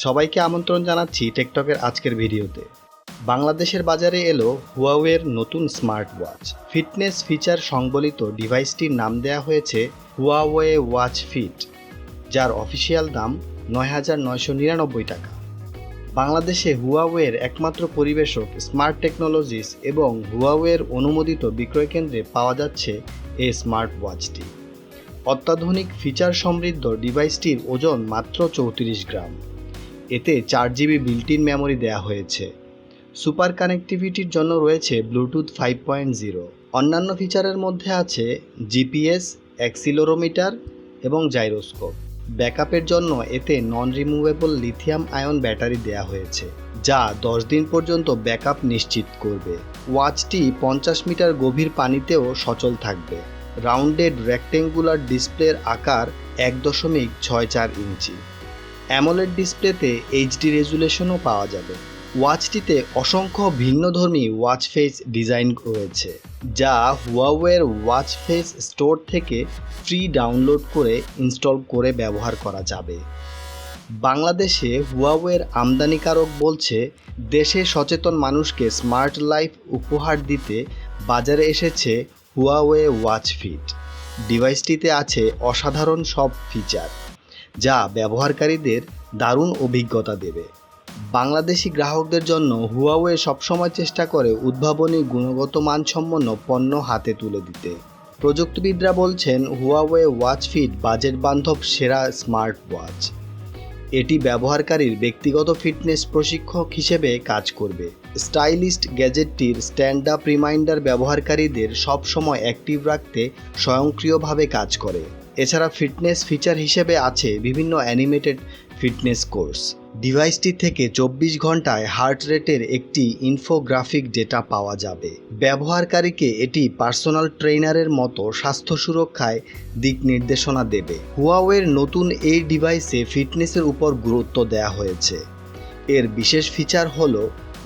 সবাইকে আমন্ত্রণ জানাচ্ছি টেকটকের আজকের ভিডিওতে। বাংলাদেশের বাজারে এলো হুয়াওয়ের নতুন স্মার্ট ওয়াচ। ফিটনেস ফিচার সংবলিত ডিভাইসটির নাম দেয়া হয়েছে হুয়াওয়ে ওয়াচ ফিট, যার অফিসিয়াল দাম ৯,৯৯৯ টাকা। বাংলাদেশে হুয়াওয়ের একমাত্র পরিবেশক স্মার্ট টেকনোলজিস এবং হুয়াওয়ের অনুমোদিত বিক্রয় কেন্দ্রে পাওয়া যাচ্ছে এই স্মার্ট ওয়াচটি। অত্যাধুনিক ফিচার সমৃদ্ধ ডিভাইসটির ওজন মাত্র ৩৪ গ্রাম। এতে 4GB বিল্ট ইন মেমোরি দেওয়া হয়েছে। সুপার কানেক্টিভিটির জন্য রয়েছে ব্লুটুথ 5.0। অন্যান্য ফিচারের মধ্যে আছে জিপিএস, অ্যাক্সিলোরোমিটার এবং জাইরোস্কোপ। ব্যাকআপের জন্য এতে non removable lithium ion battery দেওয়া হয়েছে, যা 10 দিন পর্যন্ত ব্যাকআপ নিশ্চিত করবে। ওয়াচটি 50 মিটার গভীর পানিতেও সচল থাকবে। রাউন্ডেড রেক্টেঙ্গুলার ডিসপ্লের আকার 1.64 ইঞ্চি। অ্যামোলেড ডিসপ্লেতে এইচডি রেজুলেশনও পাওয়া যাবে। ওয়াচটিতে অসংখ্য ভিন্নধর্মী ওয়াচ ফেস ডিজাইন রয়েছে, যা হুয়াওয়ের ওয়াচ ফেস স্টোর থেকে ফ্রি ডাউনলোড করে ইনস্টল করে ব্যবহার করা যাবে। বাংলাদেশে হুয়াওয়ের আমদানিকারক বলছে, দেশে সচেতন মানুষকে স্মার্ট লাইফ উপহার দিতে বাজারে এসেছে হুয়াওয়ে ওয়াচ ফিট। ডিভাইসটিতে আছে অসাধারণ সব ফিচার, যা ব্যবহারকারীদের দারুণ অভিজ্ঞতা দেবে। বাংলাদেশি গ্রাহকদের জন্য হুয়াওয়ে সবসময় চেষ্টা করে উদ্ভাবনী গুণগত মানসম্পন্ন পণ্য হাতে তুলে দিতে। প্রযুক্তিবিদরা বলছেন হুয়াওয়ে ওয়াচ ফিট বাজেট বান্ধব সেরা স্মার্ট ওয়াচ। এটি ব্যবহারকারীর ব্যক্তিগত ফিটনেস প্রশিক্ষক হিসেবে কাজ করবে। স্টাইলিস্ট গ্যাজেটটির স্ট্যান্ড আপ রিমাইন্ডার ব্যবহারকারীদের সবসময় অ্যাক্টিভ রাখতে স্বয়ংক্রিয়ভাবে কাজ করে। এছাড়া ফিটনেস ফিচার হিসেবে আছে বিভিন্ন অ্যানিমেটেড ফিটনেস কোর্স। ডিভাইসটি থেকে 24 ঘন্টায় হার্ট রেটের একটি ইনফোগ্রাফিক ডেটা পাওয়া যাবে। ব্যবহারকারীকে এটি পার্সোনাল ট্রেনারের মতো স্বাস্থ্য সুরক্ষায় দিক নির্দেশনা দেবে। হুয়াওয়ের নতুন এই ডিভাইসে ফিটনেসের উপর গুরুত্ব দেওয়া হয়েছে। এর বিশেষ ফিচার হলো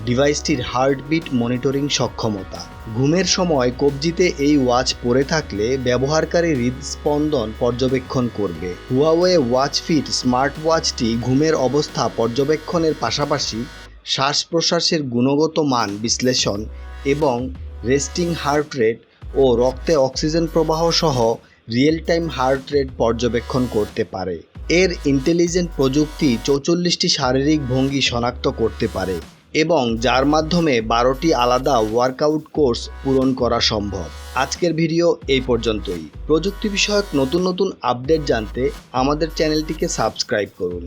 ডিভাইসটির হার্টবিট মনিটরিং সক্ষমতা। ঘুমের সময় কবজিতে এই ওয়াচ পরে থাকলে ব্যবহারকারী হৃদস্পন্দন পর্যবেক্ষণ করবে। হুয়াওয়ে ওয়াচ ফিট স্মার্ট ওয়াচটি ঘুমের অবস্থা পর্যবেক্ষণের পাশাপাশি শ্বাস প্রশ্বাসের গুণগত মান বিশ্লেষণ এবং রেস্টিং হার্ট রেট ও রক্তে অক্সিজেন প্রবাহ সহ রিয়েল টাইম হার্ট রেট পর্যবেক্ষণ করতে পারে। এর ইন্টেলিজেন্ট প্রযুক্তি 44টি শারীরিক ভঙ্গি শনাক্ত করতে পারে এবং যার মাধ্যমে 12টি আলাদা ওয়ার্কআউট কোর্স পূরণ করা সম্ভব। আজকের ভিডিও এই পর্যন্তই। প্রযুক্তি বিষয়ক নতুন নতুন আপডেট জানতে আমাদের চ্যানেলটিকে সাবস্ক্রাইব করুন।